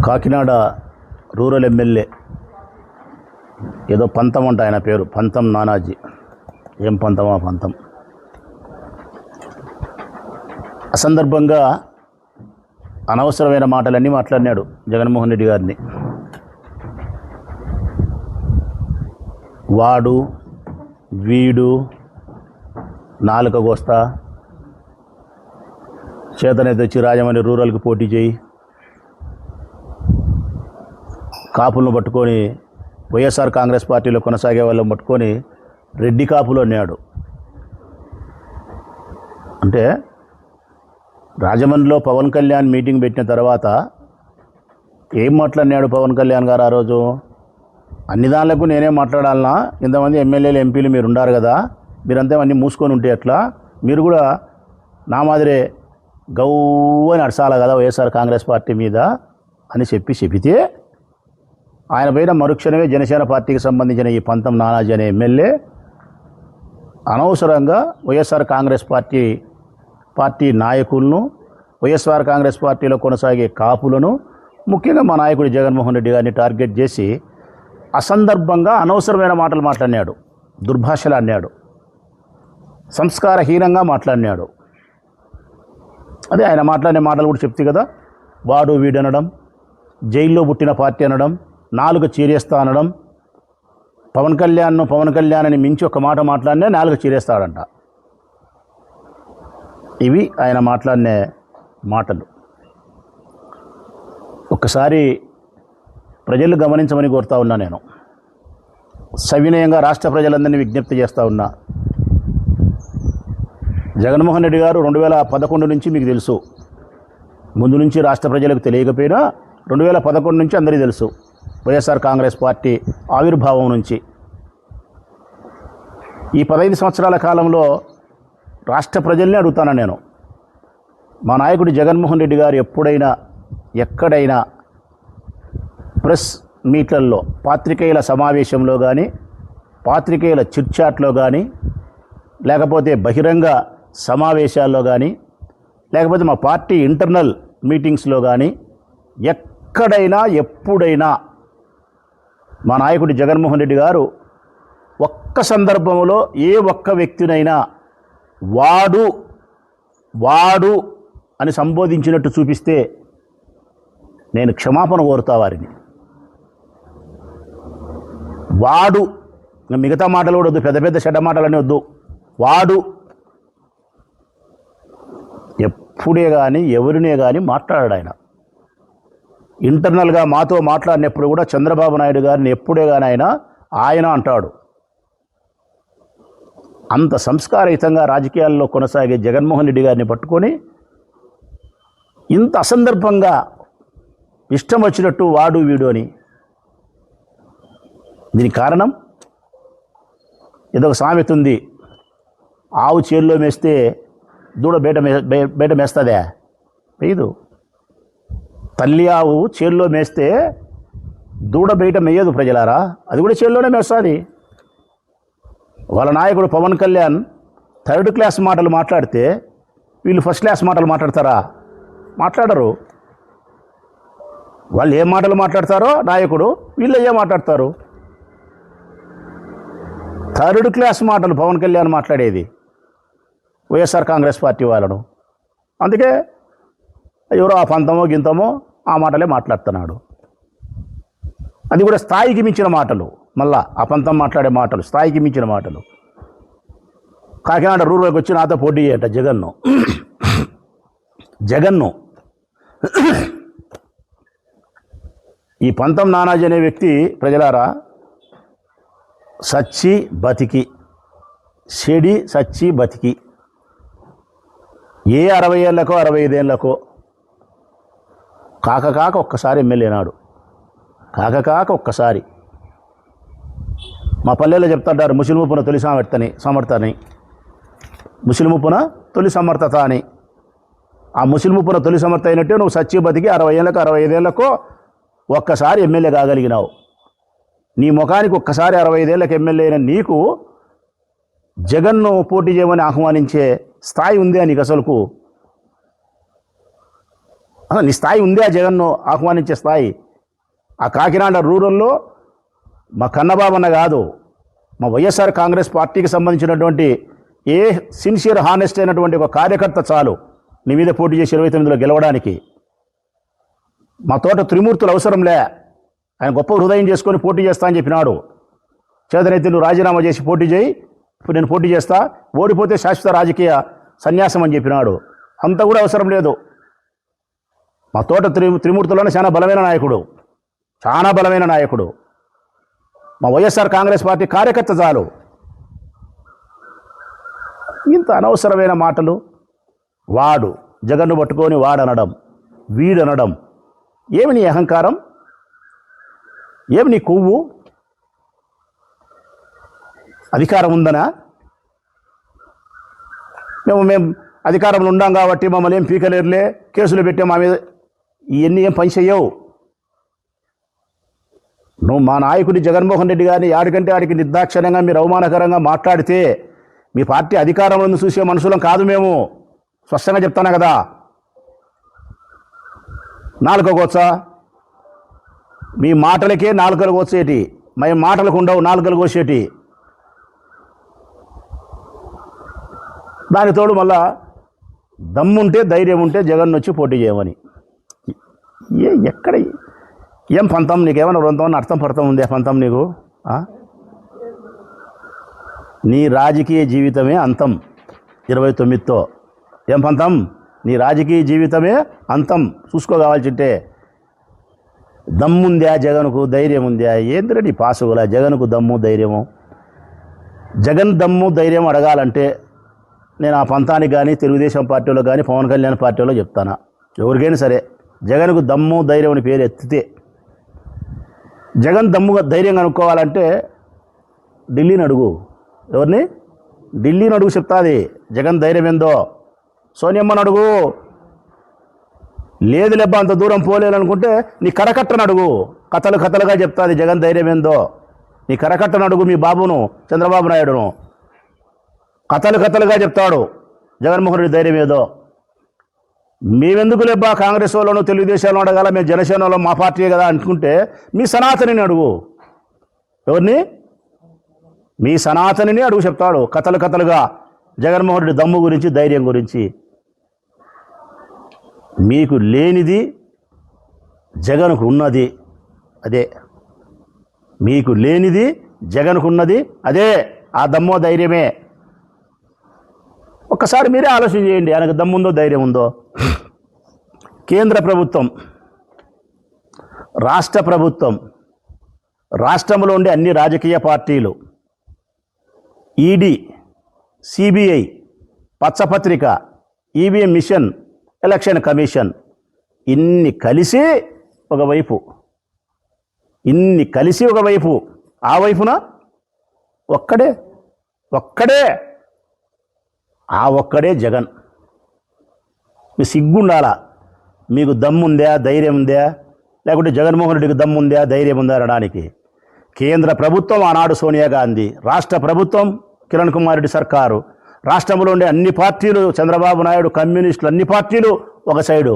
Kakinada rural MLA ఏదో పంతం అంట, ఆయన పేరు పంతం నానాజీ. ఏం పంతమా పంతం. అసందర్భంగా అనవసరమైన మాటలన్నీ మాట్లాడినాడు జగన్మోహన్ రెడ్డి గారిని. వాడు వీడు నాలుక కోస్తా, చేతనైతే వచ్చి రాజమండ్రి రూరల్కి పోటీ చేయి, కాపులను పట్టుకొని వైఎస్ఆర్ కాంగ్రెస్ పార్టీలో కొనసాగే వాళ్ళని పట్టుకొని రెడ్డి కాపులు అన్నాడు. అంటే రాజమండ్రిలో పవన్ కళ్యాణ్ మీటింగ్ పెట్టిన తర్వాత ఏం మాట్లాడినాడు పవన్ కళ్యాణ్ గారు ఆ రోజు? అన్ని దానిలకు నేనే మాట్లాడాలన్నా, ఇంతమంది ఎమ్మెల్యేలు ఎంపీలు మీరు ఉండారు కదా, మీరంతా అన్నీ మూసుకొని ఉంటే ఎట్లా, మీరు కూడా నా మాదిరే గవ్వు అని అడసాల కదా వైఎస్ఆర్ కాంగ్రెస్ పార్టీ మీద అని చెబితే ఆయన పైన మరుక్షణమే జనసేన పార్టీకి సంబంధించిన ఈ పంతం నానాజీ అనే ఎమ్మెల్యే అనవసరంగా వైఎస్ఆర్ కాంగ్రెస్ పార్టీ నాయకులను, వైఎస్ఆర్ కాంగ్రెస్ పార్టీలో కొనసాగే కాపులను, ముఖ్యంగా మా నాయకుడు జగన్మోహన్ రెడ్డి గారిని టార్గెట్ చేసి అసందర్భంగా అనవసరమైన మాటలు మాట్లాడినాడు, దుర్భాషలు అన్నాడు, సంస్కారహీనంగా మాట్లాడినాడు. అదే ఆయన మాట్లాడిన మాటలు కూడా చెప్తే కదా, వాడు వీడనడం, జైల్లో పుట్టిన పార్టీ అనడం, నాలుగు చీరేస్తా అనడం, పవన్ కళ్యాణ్ అని మించి ఒక మాట మాట్లాడినా నాలుగు చీరేస్తాడంట. ఇవి ఆయన మాట్లాడిన మాటలు. ఒక్కసారి ప్రజలు గమనించమని కోరుతా ఉన్నా. నేను సవినయంగా రాష్ట్ర ప్రజలందరినీ విజ్ఞప్తి చేస్తూ ఉన్నా. జగన్మోహన్ రెడ్డి గారు 2011 నుంచి మీకు తెలుసు, ముందు నుంచి రాష్ట్ర ప్రజలకు తెలియకపోయినా 2011 నుంచి అందరికీ తెలుసు, వైఎస్ఆర్ కాంగ్రెస్ పార్టీ ఆవిర్భావం నుంచి. ఈ 15 సంవత్సరాల కాలంలో రాష్ట్ర ప్రజల్ని అడుగుతాను నేను, మా నాయకుడు జగన్మోహన్ రెడ్డి గారు ఎప్పుడైనా ఎక్కడైనా ప్రెస్ మీట్లలో, పాత్రికేయుల సమావేశంలో కానీ, పాత్రికేయుల చిట్చాట్లో కానీ, లేకపోతే బహిరంగ సమావేశాల్లో కానీ, లేకపోతే మా పార్టీ ఇంటర్నల్ మీటింగ్స్లో కానీ ఎక్కడైనా ఎప్పుడైనా మా నాయకుడు జగన్మోహన్ రెడ్డి గారు ఒక్క సందర్భంలో ఏ ఒక్క వ్యక్తినైనా వాడు అని సంబోధించినట్టు చూపిస్తే నేను క్షమాపణ కోరుతా వారిని. వాడు, మిగతా మాటలు కూడా వద్దు, పెద్ద పెద్ద చెడ్డ మాటలన్నీ వద్దు. వాడు ఎప్పుడే కానీ ఎవరినే కానీ మాట్లాడాడు ఆయన. ఇంటర్నల్గా మాతో మాట్లాడినప్పుడు కూడా చంద్రబాబు నాయుడు గారిని ఎప్పుడే కానీ ఆయన అంటాడు. అంత సంస్కారయుతంగా రాజకీయాల్లో కొనసాగే జగన్మోహన్ రెడ్డి గారిని పట్టుకొని ఇంత అసందర్భంగా ఇష్టం వచ్చినట్టు వాడు వీడు అని. దీనికి కారణం ఏదో ఒక సామెత ఉంది, ఆవు చేల్లో మేస్తే దూడ బయట మేస్తుందే? వేయదు. తల్లి ఆవు చేల్లో మేస్తే దూడ బయట మేయదు ప్రజలారా, అది కూడా చేల్లోనే మేస్తుంది. వాళ్ళ నాయకుడు పవన్ కళ్యాణ్ 3rd క్లాస్ మాటలు మాట్లాడితే వీళ్ళు 1st క్లాస్ మాటలు మాట్లాడతారా? మాట్లాడరు. వాళ్ళు ఏం మాటలు మాట్లాడతారో నాయకుడు, వీళ్ళు ఏం మాట్లాడతారు. 3rd క్లాస్ మాటలు పవన్ కళ్యాణ్ మాట్లాడేది వైఎస్ఆర్ కాంగ్రెస్ పార్టీ వాళ్ళను. అందుకే ఎవరో ఆ పంతమో గింతమో ఆ మాటలే మాట్లాడుతున్నాడు. అది కూడా స్థాయికి మించిన మాటలు. మళ్ళా ఆ పంతం మాట్లాడే మాటలు స్థాయికి మించిన మాటలు. కాకినాడ రూరల్కి వచ్చి నాతో పోటీ చేయట జగన్ను. ఈ పంతం నానాజీ అనే వ్యక్తి ప్రజలారా సచ్చి బతికి, చెడి సచ్చి బతికి, ఏ 60 ఏళ్ళకో 65 ఏళ్ళకో కాక ఒక్కసారి ఎమ్మెల్యే నాడు, కాక ఒక్కసారి. మా పల్లెల్లో చెప్తాడారు ముసిలిముప్పున తొలి సమర్థత అని, ముసిలిముప్పున తొలి సమర్థత అని. ఆ ముసిలిముప్పున తొలి సమర్థత అయినట్టే నువ్వు సచ్చి బతికి 60 ఏళ్ళకో 65 ఏళ్ళకో ఒక్కసారి ఎమ్మెల్యే కాగలిగినావు. నీ ముఖానికి ఒక్కసారి 65 ఏళ్ళకి ఎమ్మెల్యే అయిన నీకు జగన్ను పోటీ చేయమని ఆహ్వానించే స్థాయి ఉంది నీకు అసలుకు? నీ స్థాయి ఉంది ఆ జగన్ను ఆహ్వానించే స్థాయి. ఆ కాకినాడ రూరల్లో మా కన్నబాబన్న కాదు, మా వైఎస్ఆర్ కాంగ్రెస్ పార్టీకి సంబంధించినటువంటి ఏ సిన్సియర్ హానెస్ట్ అయినటువంటి ఒక కార్యకర్త చాలు నీ మీద పోటీ చేసి 29లో గెలవడానికి. మా తోట త్రిమూర్తులు అవసరంలే, ఆయన గొప్ప హృదయం చేసుకొని పోటీ చేస్తా అని చెప్పినాడు. చేతనైతే నువ్వు రాజీనామా చేసి పోటీ చేయి, ఇప్పుడు నేను పోటీ చేస్తా, ఓడిపోతే శాశ్వత రాజకీయ సన్యాసం అని చెప్పినాడు. అంత కూడా అవసరం లేదు. మా తోట త్రిమూర్తుల్లోనే చాలా బలమైన నాయకుడు, చాలా బలమైన నాయకుడు. మా వైఎస్ఆర్ కాంగ్రెస్ పార్టీ కార్యకర్త చాలు. ఇంత అనవసరమైన మాటలు వాడు జగన్ను పట్టుకొని వాడనడం, వీడనడం. ఏమి నీ అహంకారం, ఏమి నీ కొవ్వు? అధికారం ఉందనా? మేము అధికారంలో ఉన్నాం కాబట్టి మమ్మల్ని ఏం పీకలేరులే, కేసులు పెట్టే మా మీద, ఇవన్నీ ఏం పని చెయ్యవు. నువ్వు మా నాయకుడి జగన్మోహన్ రెడ్డి గారిని ఆడికంటే ఆడికి నిర్దాక్షిణ్యంగా మీరు అవమానకరంగా మాట్లాడితే మీ పార్టీ అధికారంలో చూసే మనుషులం కాదు మేము. స్పష్టంగా చెప్తాను కదా. నాలుకకు వచ్చా? మీ మాటలకే నాలుకలు వచ్చేటి, మేము మాటలకు ఉండవు నాలుకలు కోసేటి. దాని తోడు మళ్ళా దమ్ముంటే ధైర్యం ఉంటే జగన్ వచ్చి పోటీ చేయమని. ఎక్కడ ఏం పంతం నీకేమైనా వృంతం అర్థం పడతాం ఉంది? పంతం నీకు నీ రాజకీయ జీవితమే అంతం 29తో. ఏం పంతం? నీ రాజకీయ జీవితమే అంతం. చూసుకోవాల్సింటే దమ్ముందా జగన్కు, ధైర్యం ఉందా? ఏంద్రని పాసుగులా జగన్కు దమ్ము ధైర్యము? జగన్ దమ్ము ధైర్యం అడగాలంటే నేను ఆ పంతానికి కానీ తెలుగుదేశం పార్టీలో కానీ పవన్ కళ్యాణ్ పార్టీలో చెప్తాను. ఎవరికైనా సరే జగన్కు దమ్ము ధైర్యం అని పేరు ఎత్తితే, జగన్ దమ్ముగా ధైర్యం కనుక్కోవాలంటే ఢిల్లీని అడుగు. ఎవరిని? ఢిల్లీని అడుగు, చెప్తాది జగన్ ధైర్యం ఏందో. సోనియమ్మని అడుగు. లేదు లేబ్బా అంత దూరం పోలేదనుకుంటే నీ కరకట్టను అడుగు, కథలుగా చెప్తాది జగన్ ధైర్యం ఏందో. నీ కరకట్టను అడుగు, మీ బాబును చంద్రబాబు నాయుడును కథలుగా చెప్తాడు జగన్మోహన్ రెడ్డి ధైర్యం ఏదో. మేమెందుకు లేబ్బా కాంగ్రెస్ వాళ్ళను తెలుగుదేశంలో అడగాల, మేము జనసేనలో మా పార్టీ కదా అనుకుంటే మీ సనాతనిని అడుగు. ఎవరిని? మీ సనాతనిని అడుగు, చెప్తాడు కథలుగా జగన్మోహన్ రెడ్డి దమ్ము గురించి, ధైర్యం గురించి. మీకు లేనిది జగన్కు ఉన్నది అదే. మీకు లేనిది జగన్కు ఉన్నది అదే, ఆ దమ్మో ధైర్యమే. ఒక్కసారి మీరే ఆలోచన చేయండి, ఆయనకు దమ్ముందో ధైర్యం ఉందో. కేంద్ర ప్రభుత్వం, రాష్ట్ర ప్రభుత్వం, రాష్ట్రంలో ఉండే అన్ని రాజకీయ పార్టీలు, ఈడీ, సిబిఐ, పచ్చపత్రిక, ఈవీఎం మిషన్, ఎలక్షన్ కమిషన్, ఇన్ని కలిసి ఒకవైపు, ఆ వైపున ఒక్కడే జగన్. మీ సిగ్గుండాలా? మీకు దమ్ముందా, ధైర్యం ఉందా? లేకుంటే జగన్మోహన్ రెడ్డికి దమ్ముందా, ధైర్యం ఉందా అనడానికి? కేంద్ర ప్రభుత్వం ఆనాడు సోనియా గాంధీ, రాష్ట్ర ప్రభుత్వం కిరణ్ కుమార్ రెడ్డి సర్కారు, రాష్ట్రంలో ఉండే అన్ని పార్టీలు, చంద్రబాబు నాయుడు, కమ్యూనిస్టులు, అన్ని పార్టీలు ఒక సైడు,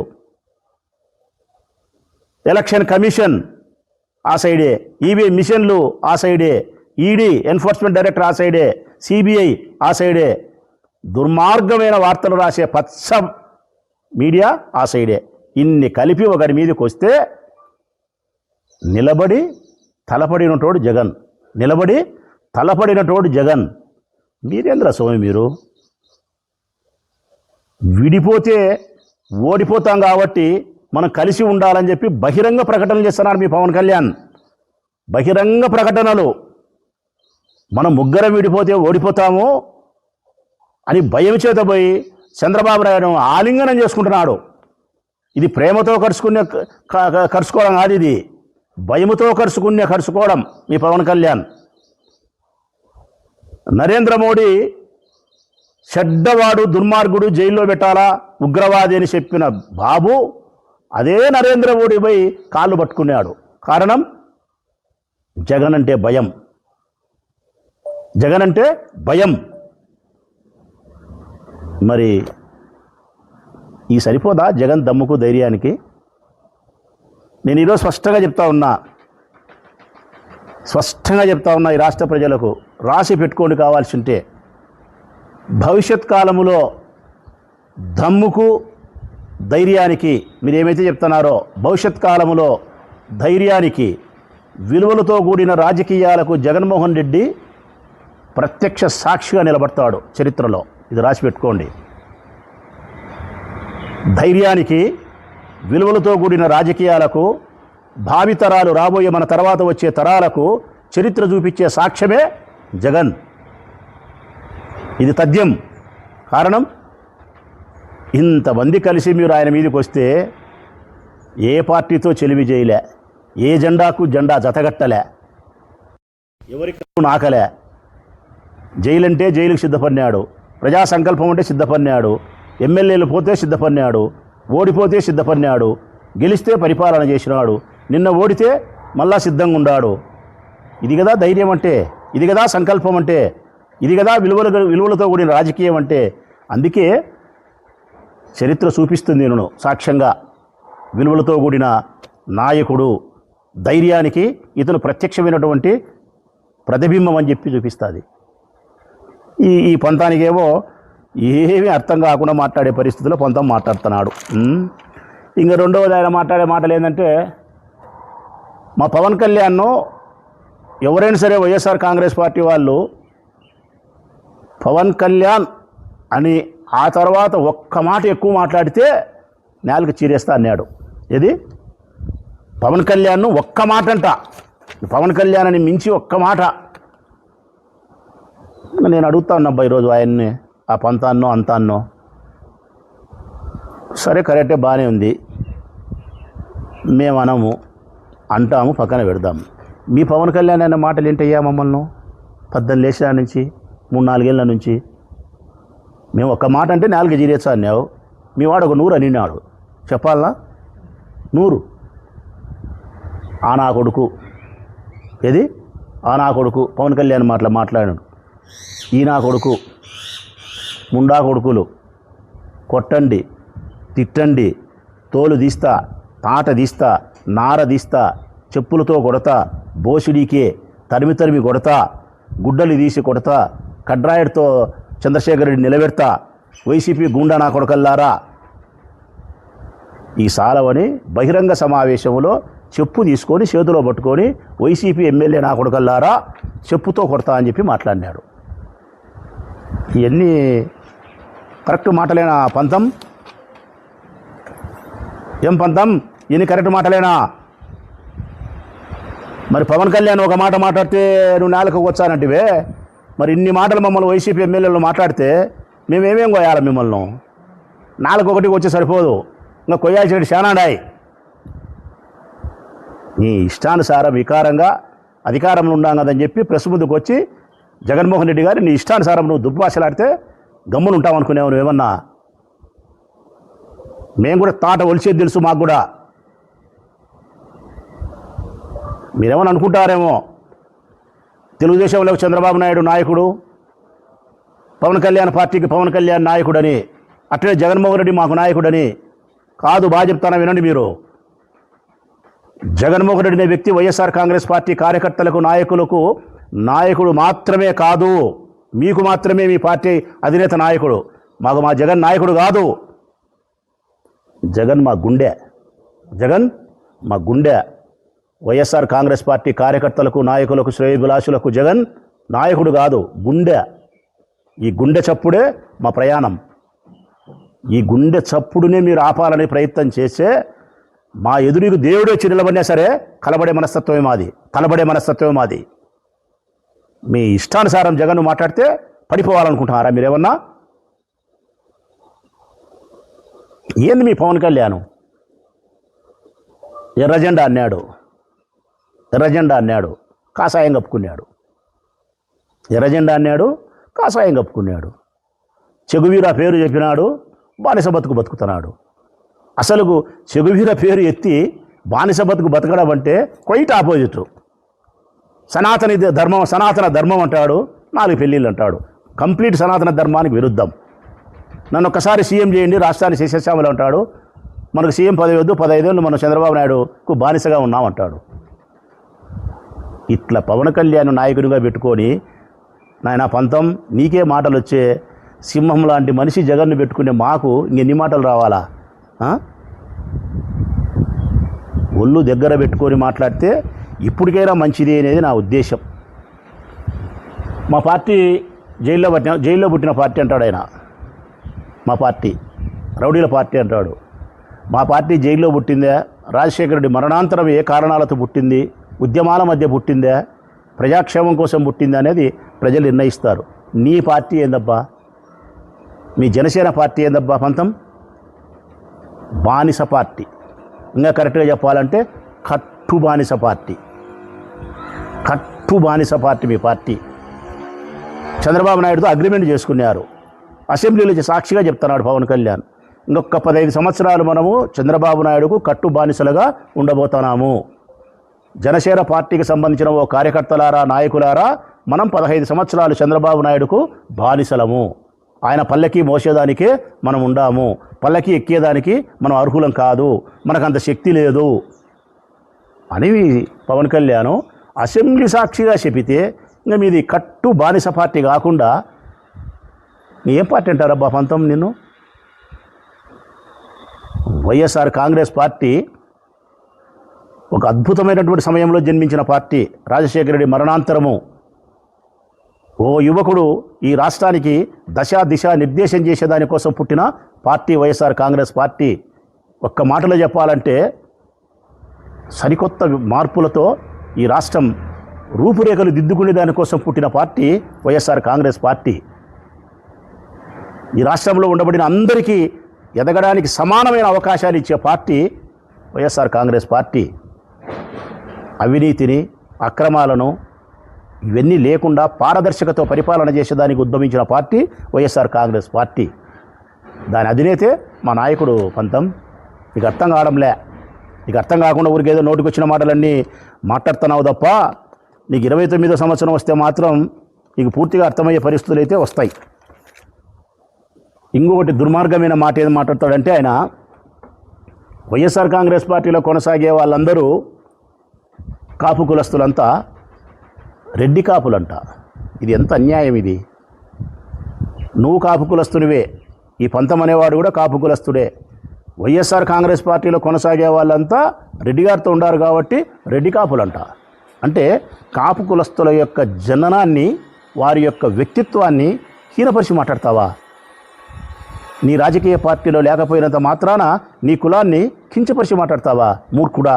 ఎలక్షన్ కమిషన్ ఆ సైడే, ఈవీఎం మిషన్లు ఆ సైడే, ఈడీ ఎన్ఫోర్స్మెంట్ డైరెక్టర్ ఆ సైడే, సిబిఐ ఆ సైడే, దుర్మార్గమైన వార్తలు రాసే పచ్చ మీడియా ఆ సైడే. ఇన్ని కలిపి ఒకరి మీదకి వస్తే నిలబడి తలపడినటోడు జగన్. మీరేంద్ర స్వామి మీరు? విడిపోతే ఓడిపోతాం కాబట్టి మనం కలిసి ఉండాలని చెప్పి బహిరంగ ప్రకటనలు చేస్తున్నారు మీ పవన్ కళ్యాణ్. బహిరంగ ప్రకటనలు, మనం ముగ్గురం విడిపోతే ఓడిపోతాము అని భయం చేత పోయి చంద్రబాబు నాయుడు ఆలింగనం చేసుకుంటున్నాడు. ఇది ప్రేమతో కరుచుకోవడం కాదు, ఇది భయముతో కరుచుకోవడం మీ పవన్ కళ్యాణ్. నరేంద్ర మోడీ చెడ్డవాడు, దుర్మార్గుడు, జైల్లో పెట్టాలా, ఉగ్రవాది అని చెప్పిన బాబు అదే నరేంద్ర మోడీ పోయి కాళ్ళు పట్టుకున్నాడు. కారణం జగన్ అంటే భయం. మరి ఈ సరిపోదా జగన్ దమ్ముకు ధైర్యానికి? నేను ఈరోజు స్పష్టంగా చెప్తా ఉన్నా ఈ రాష్ట్ర ప్రజలకు, రాసి పెట్టుకోండి కావాల్సి ఉంటే. భవిష్యత్ కాలములో దమ్ముకు ధైర్యానికి మీరు ఏమైతే చెప్తున్నారో, భవిష్యత్ కాలములో ధైర్యానికి విలువలతో కూడిన రాజకీయాలకు జగన్మోహన్ రెడ్డి ప్రత్యక్ష సాక్షిగా నిలబడతాడు చరిత్రలో. ఇది రాసి పెట్టుకోండి. ధైర్యానికి, విలువలతో కూడిన రాజకీయాలకు, భావితరాలు రాబోయే మన తర్వాత వచ్చే తరాలకు చరిత్ర చూపించే సాక్ష్యమే జగన్. ఇది తథ్యం. కారణం, ఇంతమంది కలిసి మీరు ఆయన మీదకి వస్తే ఏ పార్టీతో చెలిమి చేయలే, ఏ జెండాకు జెండా జతగట్టలే, ఎవరికి నాకలే. జైలు అంటే జైలుకు సిద్ధపడినాడు, ప్రజా సంకల్పం అంటే సిద్ధపడినాడు, ఎమ్మెల్యేలు పోతే సిద్ధపడినాడు, ఓడిపోతే సిద్ధపడినాడు, గెలిస్తే పరిపాలన చేసినాడు, నిన్న ఓడితే మళ్ళా సిద్ధంగా ఉన్నాడు. ఇది కదా ధైర్యం అంటే, ఇది కదా సంకల్పం అంటే, ఇది కదా విలువలతో కూడిన రాజకీయం అంటే. అందుకే చరిత్ర చూపిస్తుంది నేను సాక్ష్యంగా. విలువలతో కూడిన నాయకుడు, ధైర్యానికి ఇతను ప్రత్యక్షమైనటువంటి ప్రతిబింబం అని చెప్పి చూపిస్తుంది. ఈ పంతానికేమో ఏమీ అర్థం కాకుండా మాట్లాడే పరిస్థితుల్లో పంతం మాట్లాడుతున్నాడు. ఇంకా రెండవది ఆయన మాట్లాడే మాటలు ఏంటంటే, మా పవన్ కళ్యాణ్ను ఎవరైనా సరే వైఎస్ఆర్ కాంగ్రెస్ పార్టీ వాళ్ళు పవన్ కళ్యాణ్ అని ఆ తర్వాత ఒక్క మాట ఎక్కువ మాట్లాడితే నేలకు చీరేస్తా అన్నాడు. ఏది? పవన్ కళ్యాణ్ను ఒక్క మాట అంట, పవన్ కళ్యాణ్ అని మించి ఒక్క మాట. నేను అడుగుతా ఉన్నా ఈరోజు ఆయన్ని, ఆ పంతాన్నో అంతాన్నో. సరే కరెక్టే, బాగానే ఉంది, మేము అనము, అంటాము, పక్కన పెడదాము. మీ పవన్ కళ్యాణ్ అనే మాటలు ఏంటయ్యా? మమ్మల్ని 18 ఏళ్ళ నుంచి 3-4 ఏళ్ళ నుంచి మేము ఒక్క మాట అంటే 4 జీరేచ్చా అన్నావు. మీ వాడు ఒక 100 అనినాడు. చెప్పాలనా? 100. ఆ నా కొడుకు, ఏది? ఆ నా కొడుకు పవన్ కళ్యాణ్ మాట్లాడాడు. ఈ నా కొడుకు, ముండా కొడుకులు, కొట్టండి, తిట్టండి, తోలు తీస్తా, తాట తీస్తా, నార తీస్తా, చెప్పులతో కొడతా, బోసిడీకే తరిమి కొడతా, గుడ్డలు తీసి కొడతా, కడ్రాయడ్తో చంద్రశేఖర్ రెడ్డి నిలబెడతా, వైసీపీ గుండా నా కొడకల్లారా. ఈ సాలవని బహిరంగ సమావేశంలో చెప్పు తీసుకొని చేతిలో పట్టుకొని వైసీపీ ఎమ్మెల్యే నా కొడకల్లారా చెప్పుతో కొడతా అని చెప్పి మాట్లాడినాడు. ఇవన్నీ కరెక్ట్ మాటలేనా పంతం? ఏం పంతం, ఇన్ని కరెక్ట్ మాటలేనా? మరి పవన్ కళ్యాణ్ ఒక మాట మాట్లాడితే నువ్వు నేలకు వచ్చానంటివే. మరి ఇన్ని మాటలు మమ్మల్ని వైసీపీ ఎమ్మెల్యేలు మాట్లాడితే మేమేమేం కొయ్యాలి? మిమ్మల్ని 4-1 వచ్చి సరిపోదు, ఇంకా కొయ్యాల్సినట్టు శానాడాయి. నీ ఇష్టానుసారం వికారంగా అధికారంలో ఉన్నాం కదని చెప్పి ప్రెస్ ముందుకు వచ్చి జగన్మోహన్ రెడ్డి గారు నీ ఇష్టానుసారం నువ్వు దుర్భాషలాడితే గమ్మును ఉంటాం అనుకునేవు నువ్వేమన్నా? మేము కూడా తాట ఒలిచేది తెలుసు మాకు కూడా. మీరేమని అనుకుంటారేమో, తెలుగుదేశంలో చంద్రబాబు నాయుడు నాయకుడు, పవన్ కళ్యాణ్ పార్టీకి పవన్ కళ్యాణ్ నాయకుడని, అట్లే జగన్మోహన్ రెడ్డి మాకు నాయకుడని. కాదు, బాగా చెప్తానా వినండి మీరు. జగన్మోహన్ రెడ్డి అనే వ్యక్తి వైఎస్ఆర్ కాంగ్రెస్ పార్టీ కార్యకర్తలకు, నాయకులకు నాయకుడు మాత్రమే కాదు, మీకు మాత్రమే మీ పార్టీ అధినేత నాయకుడు. మా జగన్ నాయకుడు కాదు. జగన్ మా గుండె, జగన్ మా గుండె. వైఎస్ఆర్ కాంగ్రెస్ పార్టీ కార్యకర్తలకు, నాయకులకు, శ్రేయోభిలాషులకు జగన్ నాయకుడు కాదు, గుండె. ఈ గుండె చప్పుడే మా ప్రయాణం. ఈ గుండె చప్పుడునే మీరు ఆపాలని ప్రయత్నం చేస్తే మా ఎదురుకు దేవుడే వచ్చి నిలబడినా సరే కలబడే మనస్తత్వమే మాది, కలబడే మనస్తత్వమే మాది. మీ ఇష్టానుసారం జగన్ మాట్లాడితే పడిపోవాలనుకుంటున్నారా మీరేమన్నా? ఏంది మీ పవన్ కళ్యాణ్? ఎర్రజెండా అన్నాడు, ఎర్రజెండా అన్నాడు, కాషాయం కప్పుకున్నాడు. ఎర్రజెండా అన్నాడు, కాషాయం కప్పుకున్నాడు. చెగువీర పేరు చెప్పినాడు, బానిస బతుకుతున్నాడు. అసలు చెగువీర పేరు ఎత్తి బానిస బతకడం అంటే క్వైట్ ఆపోజిట్. సనాతన ధర్మం అంటాడు, 4 పెళ్ళిళ్ళు అంటాడు. కంప్లీట్ సనాతన ధర్మానికి విరుద్ధం. నన్ను ఒక్కసారి సీఎం చేయండి, రాష్ట్రాన్ని శేషశ్యామలు అంటాడు. మనకు సీఎం పదవి వద్దు, 15 ఏళ్ళు మనం చంద్రబాబు నాయుడుకు బానిసగా ఉన్నామంటాడు. ఇట్లా పవన్ కళ్యాణ్ నాయకునిగా పెట్టుకొని నాయన పంతం నీకే మాటలు వచ్చే సింహం లాంటి మనిషి జగన్ను పెట్టుకునే మాకు ఇంకెన్ని మాటలు రావాలా? ఒళ్ళు దగ్గర పెట్టుకొని మాట్లాడితే ఇప్పటికైనా మంచిది అనేది నా ఉద్దేశం. మా పార్టీ జైల్లో పుట్టిన పార్టీ అంటాడు ఆయన. మా పార్టీ రౌడీల పార్టీ అంటాడు. మా పార్టీ జైల్లో పుట్టిందా? రాజశేఖర రెడ్డి మరణాంతరం ఏ కారణాలతో పుట్టింది? ఉద్యమాల మధ్య పుట్టిందా? ప్రజాక్షేమం కోసం పుట్టిందా అనేది ప్రజలు నిర్ణయిస్తారు. నీ పార్టీ ఏందబ్బా? మీ జనసేన పార్టీ ఏందబ్బా పంతం? బానిస పార్టీ. ఇంకా కరెక్ట్గా చెప్పాలంటే కట్టు బానిస పార్టీ. కట్టు బానిస పార్టీ మీ పార్టీ. చంద్రబాబు నాయుడుతో అగ్రిమెంట్ చేసుకున్నారు. అసెంబ్లీలో సాక్షిగా చెప్తున్నాడు పవన్ కళ్యాణ్, ఇంకొక 15 సంవత్సరాలు మనము చంద్రబాబు నాయుడుకు కట్టు బానిసలుగా ఉండబోతున్నాము. జనసేన పార్టీకి సంబంధించిన ఓ కార్యకర్తలారా, నాయకులారా, మనం 15 సంవత్సరాలు చంద్రబాబు నాయుడుకు బానిసలము. ఆయన పల్లకి మోసేదానికే మనం ఉండాము, పల్లకి ఎక్కేదానికి మనం అర్హులం కాదు, మనకంత శక్తి లేదు అని పవన్ కళ్యాణ్ అసెంబ్లీ సాక్షిగా చెప్పితే ఇంకా మీది కట్టు బానిస పార్టీ కాకుండా ఏం పార్టీ అంటారబ్బా పంతం నిన్ను? వైఎస్ఆర్ కాంగ్రెస్ పార్టీ ఒక అద్భుతమైనటువంటి సమయంలో జన్మించిన పార్టీ. రాజశేఖర రెడ్డి మరణాంతరము ఓ యువకుడు ఈ రాష్ట్రానికి దిశ నిర్దేశం చేసేదానికోసం పుట్టిన పార్టీ వైఎస్ఆర్ కాంగ్రెస్ పార్టీ. ఒక్క మాటలో చెప్పాలంటే సరికొత్త మార్పులతో ఈ రాష్ట్రం రూపురేఖలు దిద్దుకునే దానికోసం పుట్టిన పార్టీ వైఎస్ఆర్ కాంగ్రెస్ పార్టీ. ఈ రాష్ట్రంలో ఉండబడిన అందరికీ ఎదగడానికి సమానమైన అవకాశాలు ఇచ్చే పార్టీ వైఎస్ఆర్ కాంగ్రెస్ పార్టీ. అవినీతిని, అక్రమాలను ఇవన్నీ లేకుండా పారదర్శకతో పరిపాలన చేసేదానికి ఉద్యమించిన పార్టీ వైఎస్ఆర్ కాంగ్రెస్ పార్టీ. దాని అధినేతే మా నాయకుడు పంతం. నీకు అర్థం కావడంలే. నీకు అర్థం కాకుండా ఊరికేదో నోటికి వచ్చిన మాటలన్నీ మాట్లాడుతున్నావు తప్ప నీకు 29వ సంవత్సరం వస్తే మాత్రం నీకు పూర్తిగా అర్థమయ్యే పరిస్థితులు అయితే వస్తాయి. ఇంకొకటి దుర్మార్గమైన మాట ఏది మాట్లాడతాడంటే ఆయన, వైఎస్ఆర్ కాంగ్రెస్ పార్టీలో కొనసాగే వాళ్ళందరూ కాపు కులస్తులంతా రెడ్డి కాపులంట. ఇది ఎంత అన్యాయం ఇది! నువ్వు కాపు కులస్తునివే, ఈ పంతం అనేవాడు కూడా కాపు కులస్తుడే. వైఎస్ఆర్ కాంగ్రెస్ పార్టీలో కొనసాగే వాళ్ళంతా రెడ్డి గారితో ఉండారు కాబట్టి రెడ్డి కాపులంట. అంటే కాపు కులస్తుల యొక్క జననాన్ని, వారి యొక్క వ్యక్తిత్వాన్ని హీనపరిచి మాట్లాడతావా? నీ రాజకీయ పార్టీలో లేకపోయినంత మాత్రాన నీ కులాన్ని కించపరిచి మాట్లాడతావా? మూర్ఖుడా,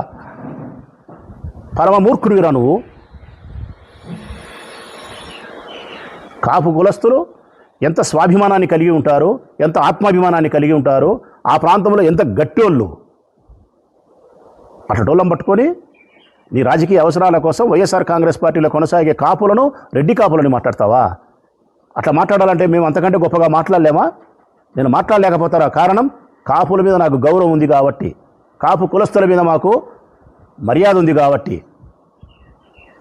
పరమ మూర్ఖుడివిరా నువ్వు. కాపు కులస్తులు ఎంత స్వాభిమానాన్ని కలిగి ఉంటారు, ఎంత ఆత్మాభిమానాన్ని కలిగి ఉంటారు, ఆ ప్రాంతంలో ఎంత గట్టోళ్ళు. అటటోళ్ళం పట్టుకొని నీ రాజకీయ అవసరాల కోసం వైఎస్ఆర్ కాంగ్రెస్ పార్టీలో కొనసాగే కాపులను రెడ్డి కాపులని మాట్లాడతావా? అట్లా మాట్లాడాలంటే మేము అంతకంటే గొప్పగా మాట్లాడలేమా? నేను మాట్లాడలేకపోతారా? కారణం కాపుల మీద నాకు గౌరవం ఉంది కాబట్టి, కాపు కులస్తుల మీద మాకు మర్యాద ఉంది కాబట్టి.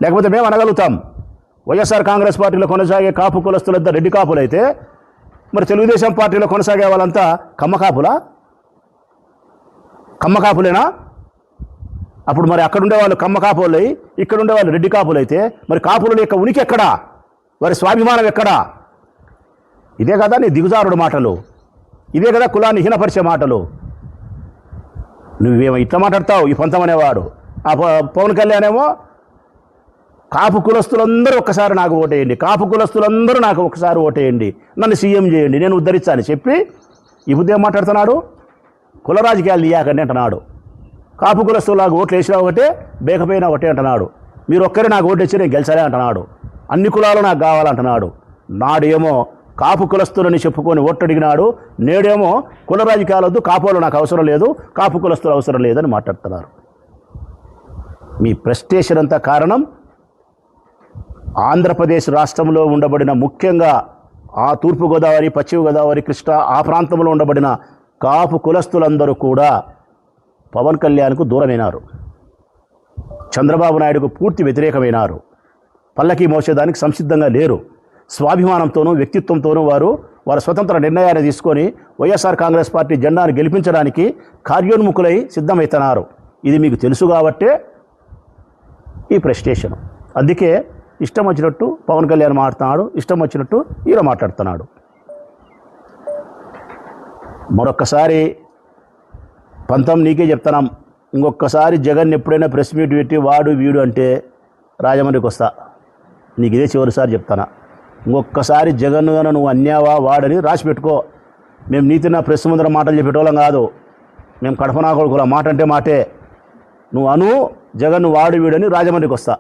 లేకపోతే మేము అనగలుగుతాం, వైఎస్ఆర్ కాంగ్రెస్ పార్టీలో కొనసాగే కాపు కులస్తులంతా రెడ్డి కాపులైతే మరి తెలుగుదేశం పార్టీలో కొనసాగే వాళ్ళంతా కమ్మకాపులా? కమ్మకాపులేనా? అప్పుడు మరి అక్కడ ఉండేవాళ్ళు కమ్మకాపులై, ఇక్కడ ఉండేవాళ్ళు రెడ్డి కాపులైతే మరి కాపుల యొక్క ఉనికి ఎక్కడా? వారి స్వాభిమానం ఎక్కడా? ఇదే కదా నీ దిగుజారుడు మాటలు, ఇదే కదా కులాన్ని హీనపరిచే మాటలు. నువ్వేమో ఇట్లా మాట్లాడతావు ఈ పంతం అనేవాడు. ఆ పవన్ కళ్యాణ్ ఏమో కాపు కులస్తులందరూ ఒక్కసారి నాకు ఓటేయండి, కాపు కులస్తులందరూ నాకు ఒకసారి ఓటేయండి, నన్ను సీఎం చేయండి, నేను ఉద్ధరించాలని చెప్పి ఈ బుద్ధి మాట్లాడుతున్నాడు. కుల రాజకీయాలు తీయాకండి అంటున్నాడు. కాపు కులస్తులు నాకు ఓట్లు వేసినా ఒకటే, బేకపోయినా ఒకటే అంటున్నాడు. మీరు ఒక్కరే నాకు ఓటు ఇచ్చి నేను గెలిచాలే అంటున్నాడు. అన్ని కులాలు నాకు కావాలంటున్నాడు. నాడేమో కాపు కులస్తులని చెప్పుకొని ఓట్టడిగినాడు, నేడేమో కుల రాజకీయాలు వద్దు, కాపులు నాకు అవసరం లేదు, కాపు కులస్తులు అవసరం లేదని మాట్లాడుతున్నారు. మీ ప్రెస్టేషన్ అంతా కారణం ఆంధ్రప్రదేశ్ రాష్ట్రంలో ఉండబడిన, ముఖ్యంగా ఆ తూర్పుగోదావరి, పశ్చిమ గోదావరి, కృష్ణా ఆ ప్రాంతంలో ఉండబడిన కాపు కులస్తులందరూ కూడా పవన్ కళ్యాణ్కు దూరమైనారు, చంద్రబాబు నాయుడుకు పూర్తి వ్యతిరేకమైనారు, పల్లకి మోసేదానికి సంసిద్ధంగా లేరు. స్వాభిమానంతోనూ వ్యక్తిత్వంతోనూ వారు వారి స్వతంత్ర నిర్ణయాన్ని తీసుకొని వైఎస్ఆర్ కాంగ్రెస్ పార్టీ జెండాను గెలిపించడానికి కార్యోన్ముఖులై సిద్ధమవుతున్నారు. ఇది మీకు తెలుసు కాబట్టే ఈ ప్రెస్టేషన్. అందుకే ఇష్టం వచ్చినట్టు పవన్ కళ్యాణ్ మాట్లాడుతున్నాడు, ఇష్టం వచ్చినట్టు ఈయన మాట్లాడుతున్నాడు. మరొక్కసారి పంతం నీకే చెప్తున్నాం, ఇంకొకసారి జగన్ ఎప్పుడైనా ప్రెస్ మీట్ పెట్టి వాడు వీడు అంటే రాజమండ్రికి వస్తా. నీకు ఇదే చివరిసారి చెప్తానా. ఇంకొకసారి జగన్ నువ్వు అన్యావా వాడని రాసి పెట్టుకో. మేము నీతిన ప్రెస్ ముందర మాటలు చెప్పేటోళ్ళం కాదు. మేము కడప నా కొడుకుల మాట అంటే మాటే. నువ్వు జగన్ వాడు వీడని రాజమండ్రికి వస్తా.